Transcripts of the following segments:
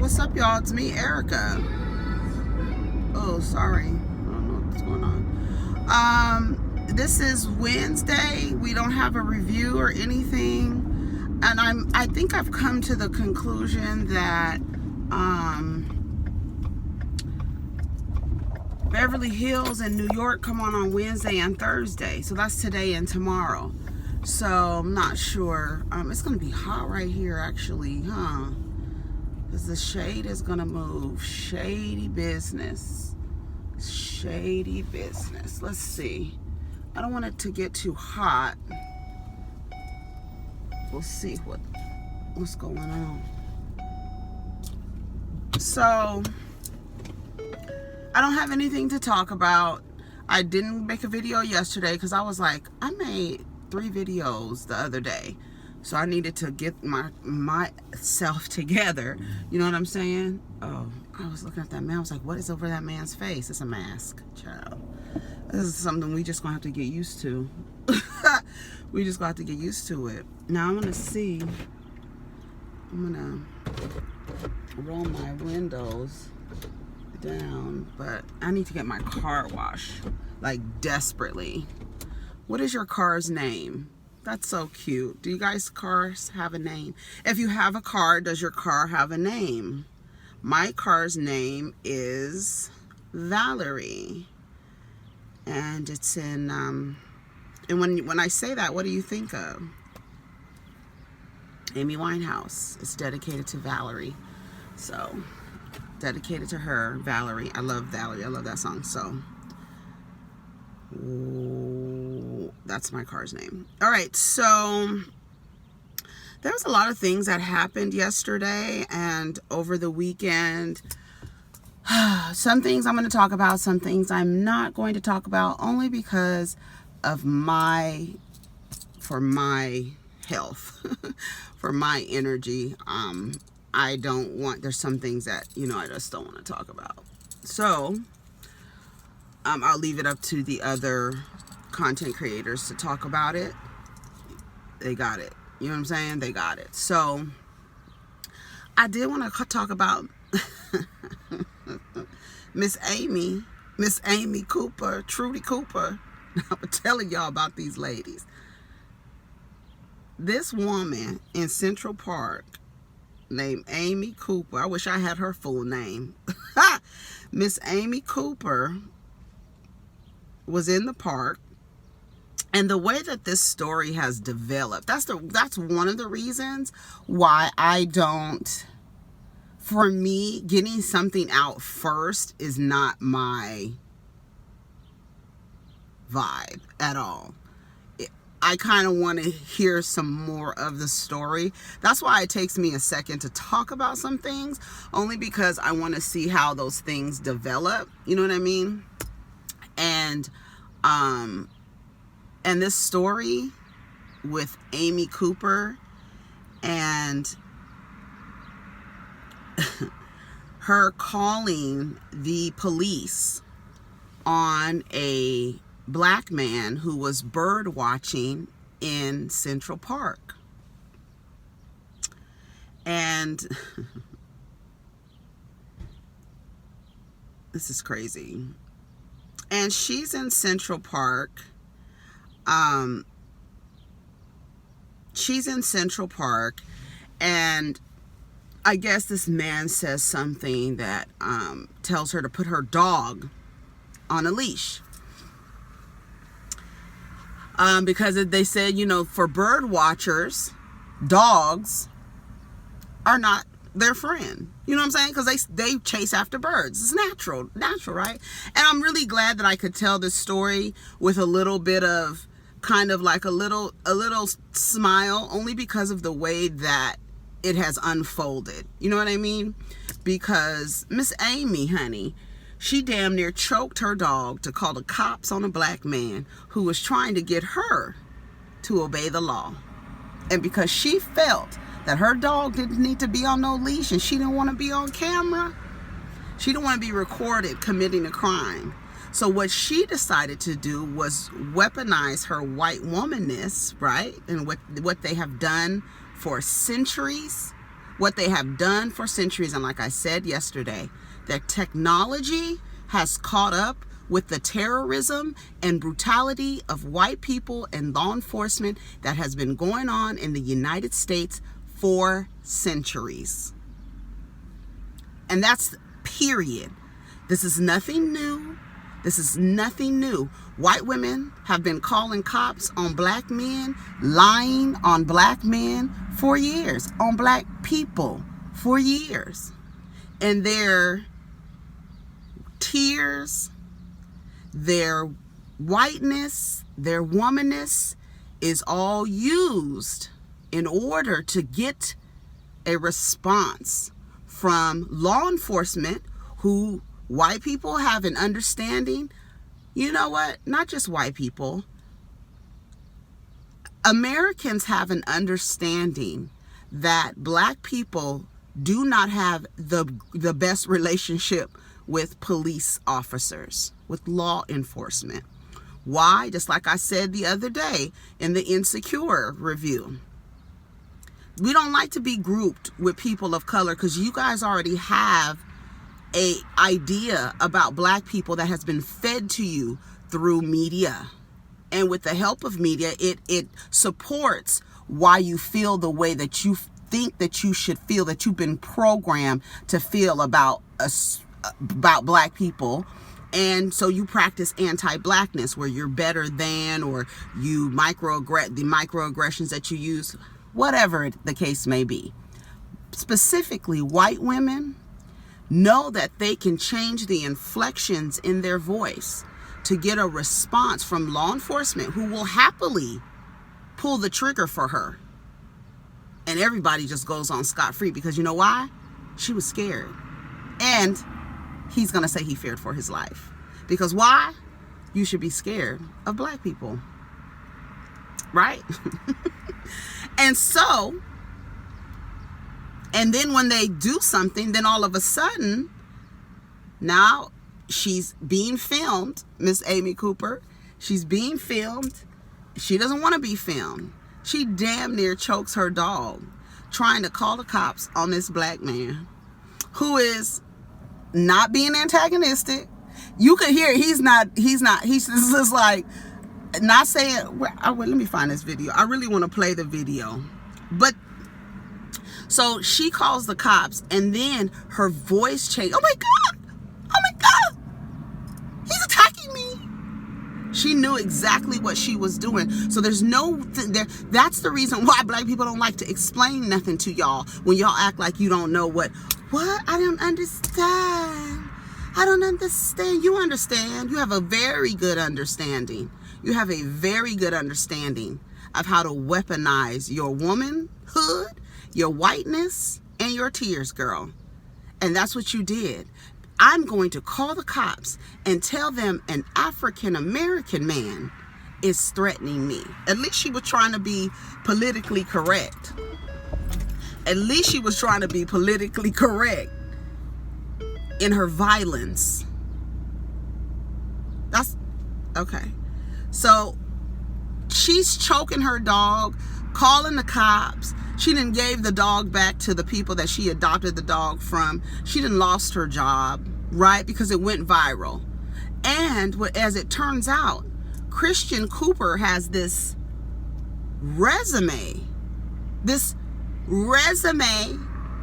what's up, y'all? It's me, Erica. Oh, sorry. I don't know what's going on. This is Wednesday. We don't have a review or anything. And I think I've come to the conclusion that Beverly Hills and New York come on Wednesday and Thursday. So that's today and tomorrow. So I'm not sure. It's going to be hot right here, actually, huh? Because the shade is going to move. Shady business. Shady business. Let's see. I don't want it to get too hot. We'll see what's going on. So I don't have anything to talk about. I didn't make a video yesterday because I was like, I made 3 videos the other day, so I needed to get myself together. You know what I'm saying? Oh, I was looking at that man. I was like, what is over that man's face? It's a mask, child. This is something we just gonna have to get used to. We just gonna have to get used to it. Now I'm gonna roll my windows down, but I need to get my car washed, like, desperately. What is your car's name? That's so cute. Do you guys' cars have a name? If you have a car, does your car have a name? My car's name is Valerie. And it's in, and when I say that, what do you think of? Amy Winehouse. It's dedicated to Valerie. So, dedicated to her, Valerie. I love Valerie. I love that song. So, that's my car's name. All right, so there was a lot of things that happened yesterday and over the weekend. Some things I'm going to talk about, some things I'm not going to talk about, only because of for my health, for my energy. There's some things that, I just don't want to talk about. So, I'll leave it up to the other content creators to talk about it. They got it. You know what I'm saying? They got it. So, I did want to talk about Miss Amy Cooper, Trudy Cooper. I'm telling y'all about these ladies. This woman in Central Park named Amy Cooper. I wish I had her full name. Miss Amy Cooper was in the park, and the way that this story has developed, that's one of the reasons why for me, getting something out first is not my vibe at all. I kind of want to hear some more of the story. That's why it takes me a second to talk about some things, only because I want to see how those things develop. You know what I mean? And this story with Amy Cooper and her calling the police on a black man who was bird watching in Central Park. And this is crazy. And she's in Central Park. She's in Central Park, and I guess this man says something that tells her to put her dog on a leash. Because they said, for bird watchers, dogs are not their friend. You know what I'm saying? Because they chase after birds. It's natural, right? And I'm really glad that I could tell this story with a little bit of kind of like a little smile, only because of the way that it has unfolded. You know what I mean? Because Miss Amy, honey, she damn near choked her dog to call the cops on a black man who was trying to get her to obey the law. And because she felt that her dog didn't need to be on no leash and she didn't want to be on camera, she didn't want to be recorded committing a crime. So what she decided to do was weaponize her white womanness, right? And what they have done for centuries what they have done for centuries. And like I said yesterday, that technology has caught up with the terrorism and brutality of white people and law enforcement that has been going on in the United States for centuries. And that's period. This is nothing new. This is nothing new. White women have been calling cops on black men, lying on black men for years, on black people for years. And their tears, their whiteness, their womanness is all used in order to get a response from law enforcement, who white people have an understanding. You know what? Not just white people. Americans have an understanding that black people do not have the best relationship with police officers, with law enforcement. Why? Just like I said the other day in the Insecure review. We don't like to be grouped with people of color because you guys already have a idea about black people that has been fed to you through media. And with the help of media, it supports why you feel the way that you think that you should feel, that you've been programmed to feel about black people. And so you practice anti-blackness, where you're better than, or you the microaggressions that you use, whatever the case may be. Specifically, white women know that they can change the inflections in their voice to get a response from law enforcement, who will happily pull the trigger for her. And everybody just goes on scot-free because you know why? She was scared. And he's going to say he feared for his life. Because why? You should be scared of black people. Right? And so, and then when they do something, then all of a sudden, now she's being filmed, Miss Amy Cooper. She's being filmed. She doesn't want to be filmed. She damn near chokes her dog trying to call the cops on this black man who is not being antagonistic. You could hear he's just like not saying, let me find this video. I really want to play the video. But so she calls the cops, and then her voice changed. Oh my God! Oh my God! He's attacking me. She knew exactly what she was doing. So there's that's the reason why black people don't like to explain nothing to y'all when y'all act like you don't know what? I don't understand. I don't understand. You understand. You have a very good understanding. You have a very good understanding of how to weaponize your womanhood, your whiteness, and your tears, girl. And that's what you did. I'm going to call the cops and tell them an African-American man is threatening me. At least she was trying to be politically correct. At least she was trying to be politically correct in her violence. That's okay. So she's choking her dog, calling the cops. She done gave the dog back to the people that she adopted the dog from. She done lost her job, right? Because it went viral. And as it turns out, Christian Cooper has this resume,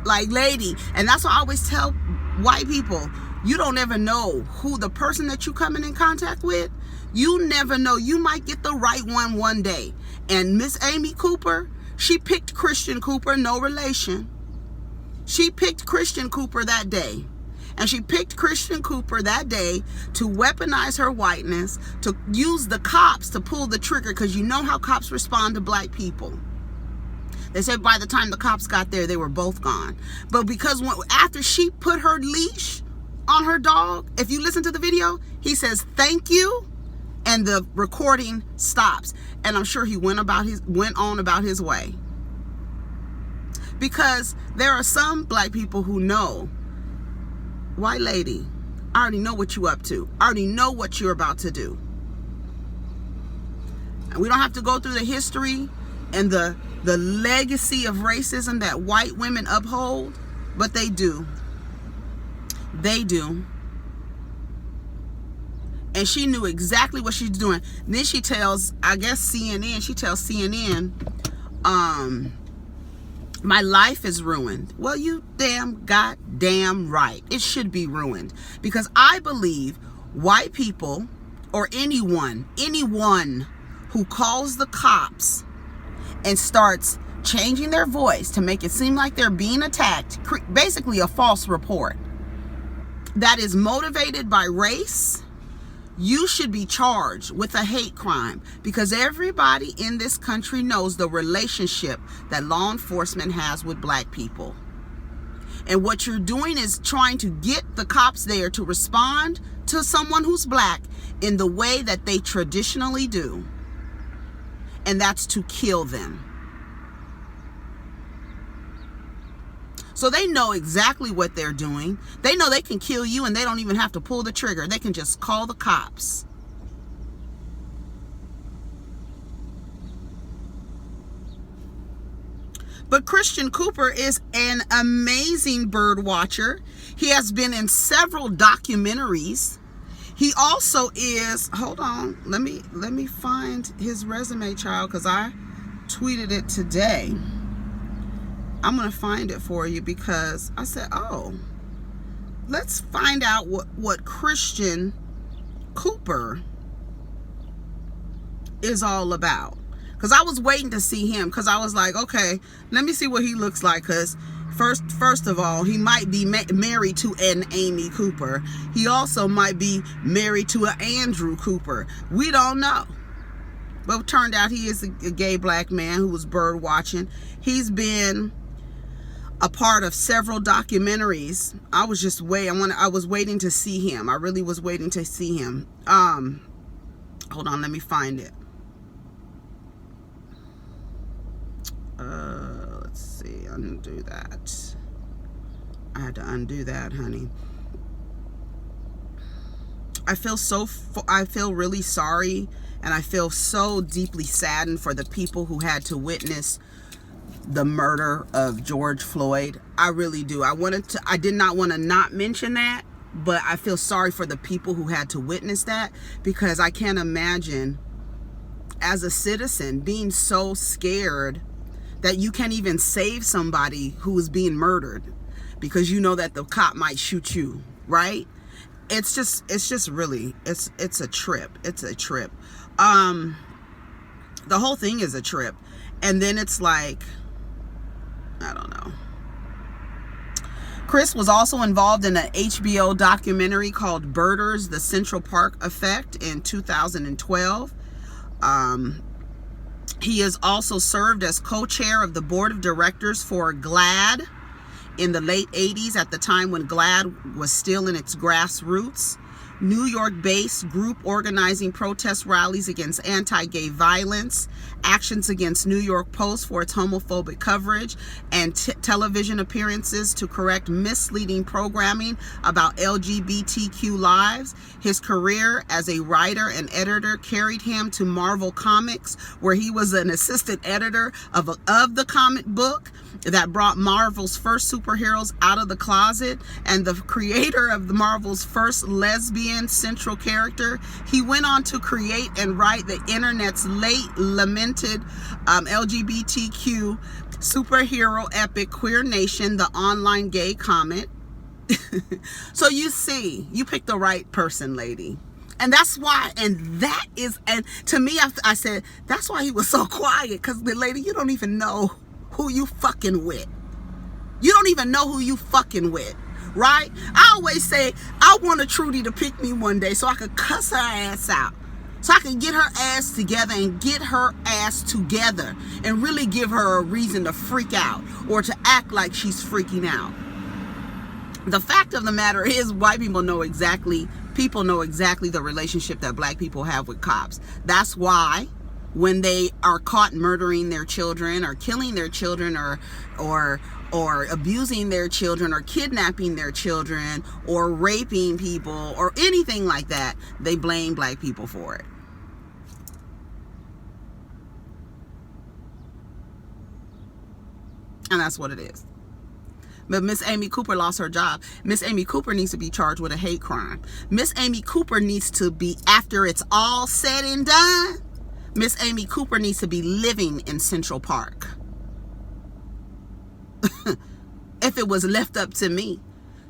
like, lady. And that's why I always tell white people, you don't ever know who the person that you're coming in contact with. You never know. You might get the right one day. And Miss Amy Cooper, she picked Christian Cooper, no relation. She picked Christian Cooper that day. And she picked Christian Cooper that day to weaponize her whiteness, to use the cops to pull the trigger, because you know how cops respond to black people. They said by the time the cops got there, they were both gone. But because after she put her leash on her dog, if you listen to the video, he says, "Thank you," and the recording stops. And I'm sure he went on about his way. Because there are some black people who know, white lady, I already know what you're up to. I already know what you're about to do. And we don't have to go through the history and the legacy of racism that white women uphold, but they do. They do. And she knew exactly what she's doing. Then she tells, I guess CNN, she tells CNN, my life is ruined. Well, you damn goddamn right. It should be ruined. Because I believe white people, or anyone who calls the cops and starts changing their voice to make it seem like they're being attacked, basically a false report, that is motivated by race, you should be charged with a hate crime, because everybody in this country knows the relationship that law enforcement has with black people. And what you're doing is trying to get the cops there to respond to someone who's black in the way that they traditionally do. And that's to kill them. So they know exactly what they're doing. They know they can kill you and they don't even have to pull the trigger. They can just call the cops. But Christian Cooper is an amazing bird watcher. He has been in several documentaries. He also is, hold on, let me find his resume, child, because I tweeted it today. I'm going to find it for you because I said, oh, let's find out what Christian Cooper is all about. Because I was waiting to see him, because I was like, okay, let me see what he looks like. Because first of all, he might be married to an Amy Cooper. He also might be married to an Andrew Cooper. We don't know. But it turned out he is a gay black man who was bird watching. He's been a part of several documentaries. I was waiting to see him. I really was waiting to see him. Hold on, let me find it. Let's see, undo that. I had to undo that, honey. I feel really sorry, and I feel so deeply saddened for the people who had to witness the murder of George Floyd. I really do. I did not want to not mention that, but I feel sorry for the people who had to witness that, because I can't imagine as a citizen being so scared that you can't even save somebody who is being murdered because you know that the cop might shoot you, right? It's just really, it's a trip. It's a trip. The whole thing is a trip. And then it's like, I don't know. Chris was also involved in an HBO documentary called Birders, The Central Park Effect in 2012. He has also served as co-chair of the board of directors for GLAAD in the late 80s, at the time when GLAAD was still in its grassroots. New York-based group organizing protest rallies against anti-gay violence, actions against New York Post for its homophobic coverage, and television appearances to correct misleading programming about LGBTQ lives. His career as a writer and editor carried him to Marvel Comics, where he was an assistant editor of the comic book that brought Marvel's first superheroes out of the closet, and the creator of the Marvel's first lesbian central character. He went on to create and write the internet's late lamented LGBTQ superhero epic Queer Nation, the online gay comic. So you see, you picked the right person, lady. And that's why, and to me, I said, that's why he was so quiet, because the lady, you don't even know who you fucking with. You don't even know who you fucking with, right? I always say, I want a Trudy to pick me one day so I could cuss her ass out. So I can get her ass together and really give her a reason to freak out or to act like she's freaking out. The fact of the matter is, white people know exactly the relationship that black people have with cops. That's why when they are caught murdering their children or killing their children or abusing their children or kidnapping their children or raping people or anything like that, they blame black people for it. And that's what it is. But Miss Amy Cooper lost her job. Miss Amy Cooper needs to be charged with a hate crime. Miss Amy Cooper needs to be, after it's all said and done, Miss Amy Cooper needs to be living in Central Park. If it was left up to me,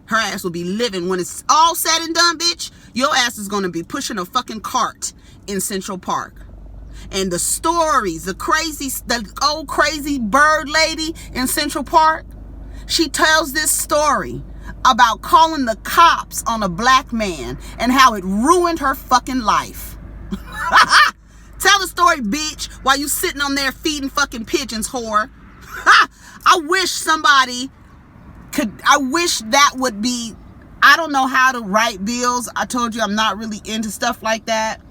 her ass will be living, when it's all said and done, bitch, your ass is going to be pushing a fucking cart in Central Park. And the stories, the old crazy bird lady in Central Park, she tells this story about calling the cops on a black man and how it ruined her fucking life. Tell the story, bitch, while you sitting on there feeding fucking pigeons, whore. I wish somebody could, I wish that would be, I don't know how to write bills. I told you I'm not really into stuff like that.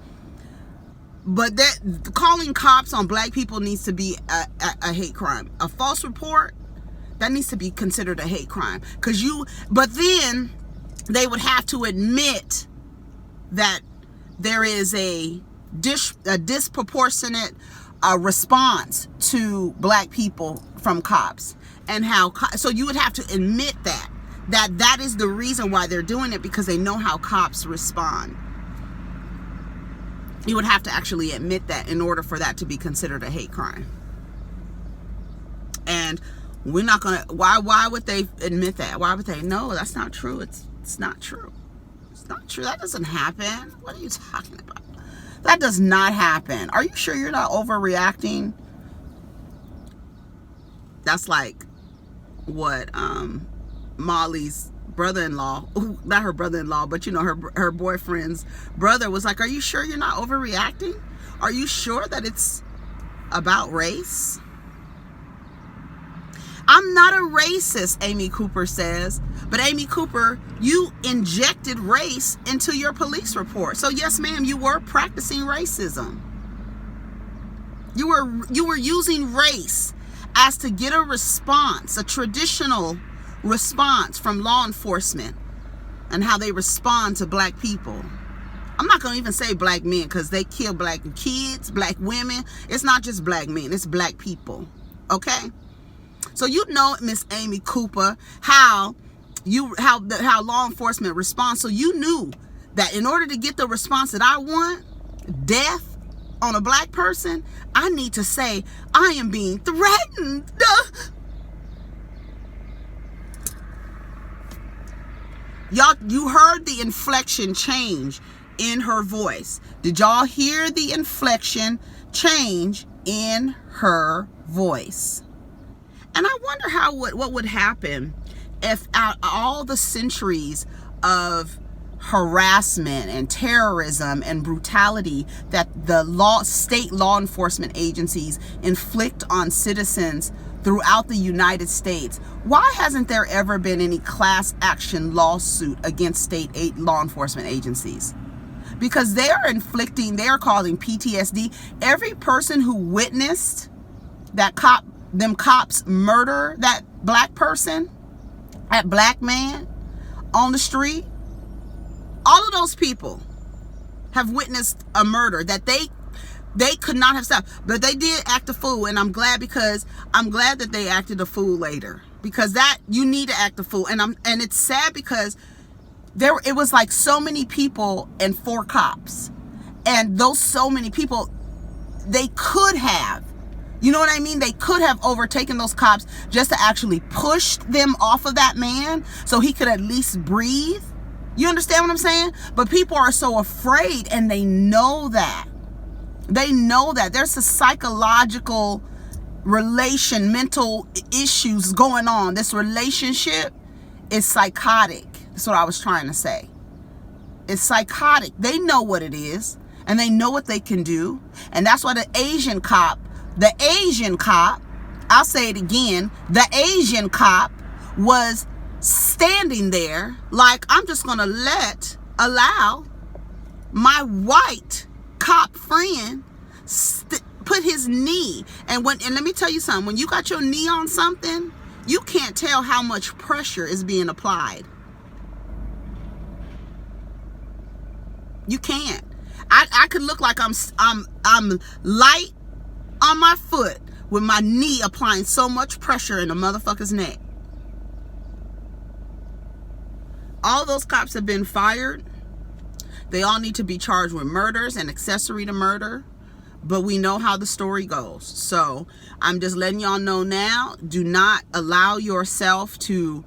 But that calling cops on black people needs to be a hate crime. A false report, that needs to be considered a hate crime. But then they would have to admit that there is a disproportionate response to black people from cops, and so you would have to admit that is the reason why they're doing it, because they know how cops respond. You would have to actually admit that in order for that to be considered a hate crime. And we're not gonna, why would they admit that? Why would they? No, that's not true. It's not true. It's not true. That doesn't happen. What are you talking about? That does not happen. Are you sure you're not overreacting? That's like what Molly's brother-in-law, not her brother-in-law, but you know, her boyfriend's brother was like, are you sure you're not overreacting? Are you sure that it's about race? I'm not a racist, Amy Cooper says. But Amy Cooper, you injected race into your police report. So yes, ma'am, you were practicing racism. You were using race as to get a response, a traditional response from law enforcement, and how they respond to black people. I'm not going to even say black men, because they kill black kids, black women. It's not just black men, it's black people. Okay? So you know, Miss Amy Cooper, how law enforcement responds. So you knew that in order to get the response that I want, death on a black person, I need to say, I am being threatened. Y'all, you heard the inflection change in her voice. Did y'all hear the inflection change in her voice? And I wonder what would happen if out all the centuries of harassment and terrorism and brutality that the state law enforcement agencies inflict on citizens throughout the United States, why hasn't there ever been any class action lawsuit against state law enforcement agencies? Because they are causing PTSD. Every person who witnessed them cops murder that black person, that black man on the street, all of those people have witnessed a murder that they could not have stopped, but they did act a fool. And I'm glad that they acted a fool later, because that you need to act a fool. And it's sad because it was like so many people and 4 cops, and those so many people, they could have, you know what I mean? They could have overtaken those cops just to actually push them off of that man so he could at least breathe. You understand what I'm saying? But people are so afraid, and they know that. They know that there's a psychological mental issues going on. This relationship is psychotic. That's what I was trying to say. It's psychotic. They know what it is, and they know what they can do. And that's why the Asian cop, I'll say it again, the Asian cop was standing there like, I'm just going to allow my white cop friend put his knee. And let me tell you something, when you got your knee on something, you can't tell how much pressure is being applied. You can't. I could look like I'm light on my foot with my knee applying so much pressure in a motherfucker's neck. All those cops have been fired. They all need to be charged with murders and accessory to murder. But we know how the story goes. So I'm just letting y'all know now, do not allow yourself to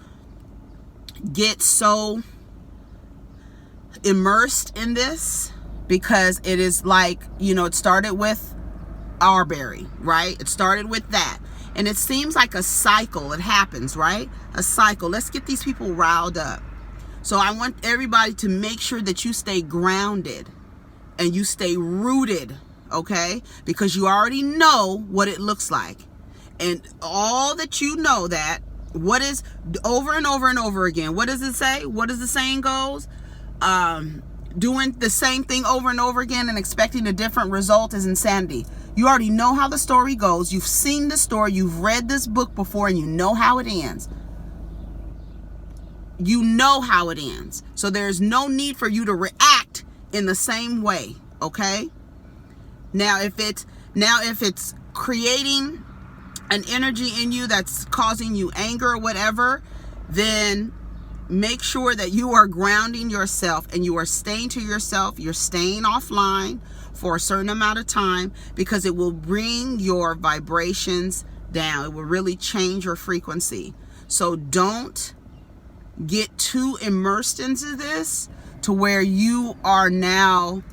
get so immersed in this, because it is like, you know, it started with Arbery, right? It started with that. And it seems like a cycle. It happens, right? A cycle. Let's get these people riled up. So I want everybody to make sure that you stay grounded and you stay rooted, okay? Because you already know what it looks like. And all that you know, that what is over and over and over again. What does it say? What does the saying goes? Doing the same thing over and over again and expecting a different result is insanity. You already know how the story goes. You've seen the story. You've read this book before and you know how it ends. You know how it ends. So there's no need for you to react in the same way, okay? Now if it's creating an energy in you that's causing you anger or whatever, then make sure that you are grounding yourself and you are staying to yourself. You're staying offline for a certain amount of time, because it will bring your vibrations down. It will really change your frequency. So don't get too immersed into this to where you are now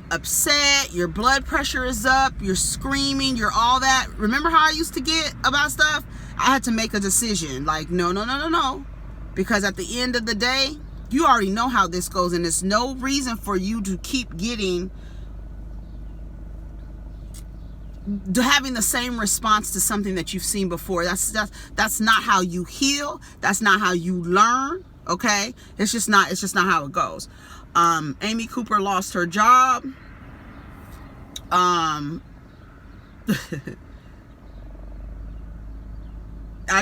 upset, your blood pressure is up, you're screaming, you're all that. Remember how I used to get about stuff? I had to make a decision, like no, because at the end of the day, you already know how this goes, and there's no reason for you to keep having the same response to something that you've seen before. That's not how you heal. That's not how you learn. Okay, it's just not how it goes. Amy Cooper lost her job. I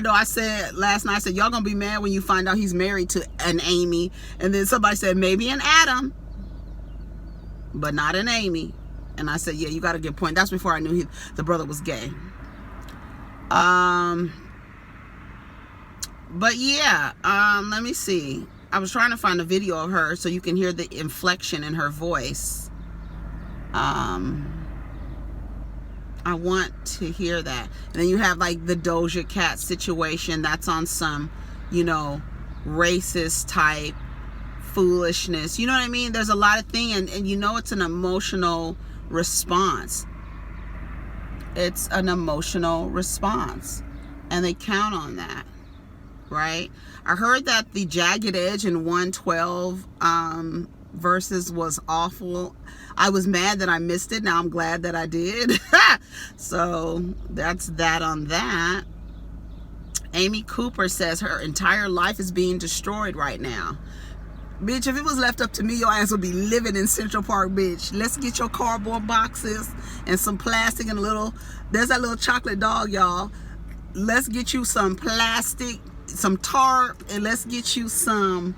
know I said last night, I said, y'all gonna be mad when you find out he's married to an Amy. And then somebody said, maybe an Adam, but not an Amy. And I said, yeah, you got a good point. That's before I knew the brother was gay. But yeah, let me see. I was trying to find a video of her so you can hear the inflection in her voice. I want to hear that. And then you have like the Doja Cat situation. That's on some, you know, racist type foolishness. You know what I mean? There's a lot of things, and you know it's an emotional response. It's an emotional response. And they count on that. Right? I heard that the Jagged Edge in 112 verses was awful. I was mad that I missed it. Now I'm glad that I did. So that's that on that. Amy Cooper says her entire life is being destroyed right now. Bitch, if it was left up to me, your ass would be living in Central Park, bitch. Let's get your cardboard boxes and some plastic and there's that little chocolate dog, y'all. Let's get you some plastic, some tarp, and let's get you some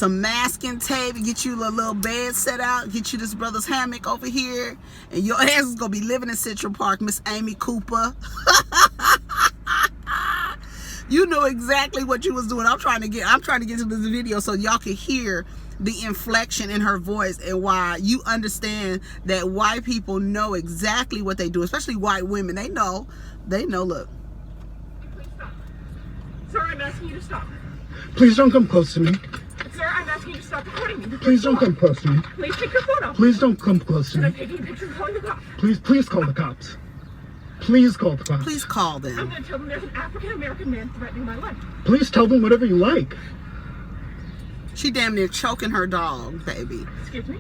masking tape, and get you a little bed set out, get you this brother's hammock over here, and your ass is gonna be living in Central Park, Miss Amy Cooper. You know exactly what you was doing. I'm trying to get to this video so y'all can hear the inflection in her voice, and why you understand that white people know exactly what they do, especially white women. They know, look. Please stop. Sir, I'm asking you to stop. Please don't come close to me. Sir, I'm asking you to stop recording me. Please don't come close to me. Please take your phone off. Please don't come close to And I'm me. taking a picture and calling the cops. Please call the cops. Please call the cops. Please call I'm them. going to tell them there's an African-American man threatening my life. Please tell them whatever you like. She damn near choking her dog, baby. Excuse me?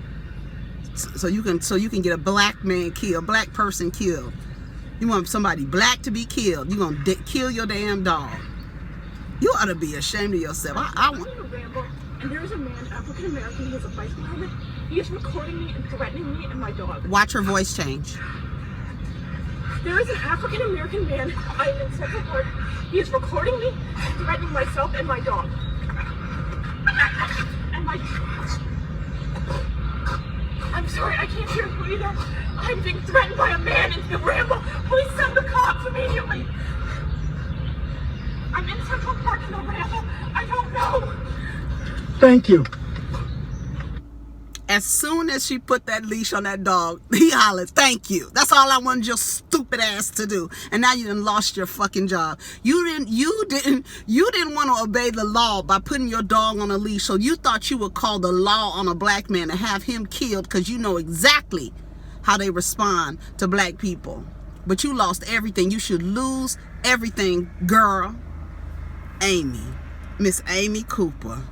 So you can get a black man killed, black person killed. You want somebody black to be killed. You gonna kill your damn dog. You ought to be ashamed of yourself. I'm going to ramble, and there's a man, African-American, he has a bicycle helmet. He is recording me and threatening me and my dog. Watch her voice change. There is an African-American man. I am in Central Park. He is recording me and threatening myself and my dog. And I'm sorry, I can't hear you either. I'm being threatened by a man in the ramble. Please send the cops immediately. I'm in Central Park in the ramble. I don't know. Thank you. As soon as she put that leash on that dog, he hollered, "Thank you." That's all I wanted your stupid ass to do. And now you done lost your fucking job. You didn't want to obey the law by putting your dog on a leash. So you thought you would call the law on a black man and have him killed because you know exactly how they respond to black people. But you lost everything. You should lose everything, girl. Amy, Miss Amy Cooper.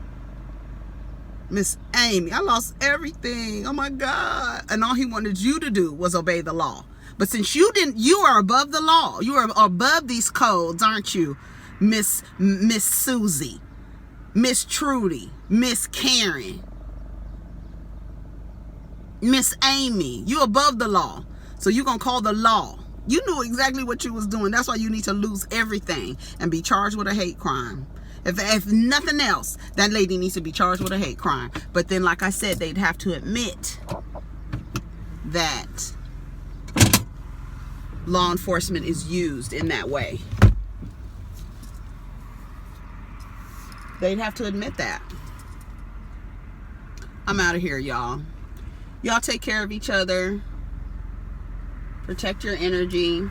Miss Amy, I lost everything. Oh my God. And all he wanted you to do was obey the law. But since you didn't, you are above the law. You are above these codes, aren't you? Miss Susie, Miss Trudy, Miss Karen, Miss Amy. You above the law. So you're going to call the law. You knew exactly what you was doing. That's why you need to lose everything and be charged with a hate crime. If nothing else, that lady needs to be charged with a hate crime. But then, like I said, they'd have to admit that law enforcement is used in that way. They'd have to admit that. I'm out of here, y'all. Y'all take care of each other. Protect your energy.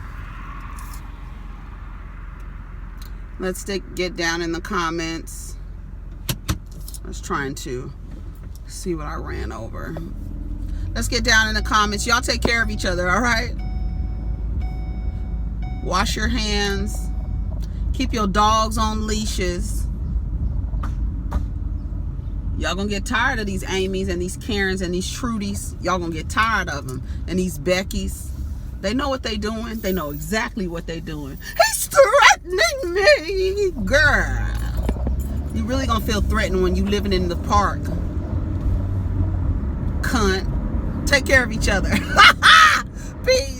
Let's get down in the comments. I was trying to see what I ran over. Let's get down in the comments. Y'all take care of each other, all right? Wash your hands. Keep your dogs on leashes. Y'all gonna get tired of these Amy's and these Karens and these Trudys. Y'all gonna get tired of them. And these Beckys. They know what they doing. They know exactly what they doing. He's threatening me, girl. You really gonna feel threatened when you living in the park, cunt. Take care of each other. Peace.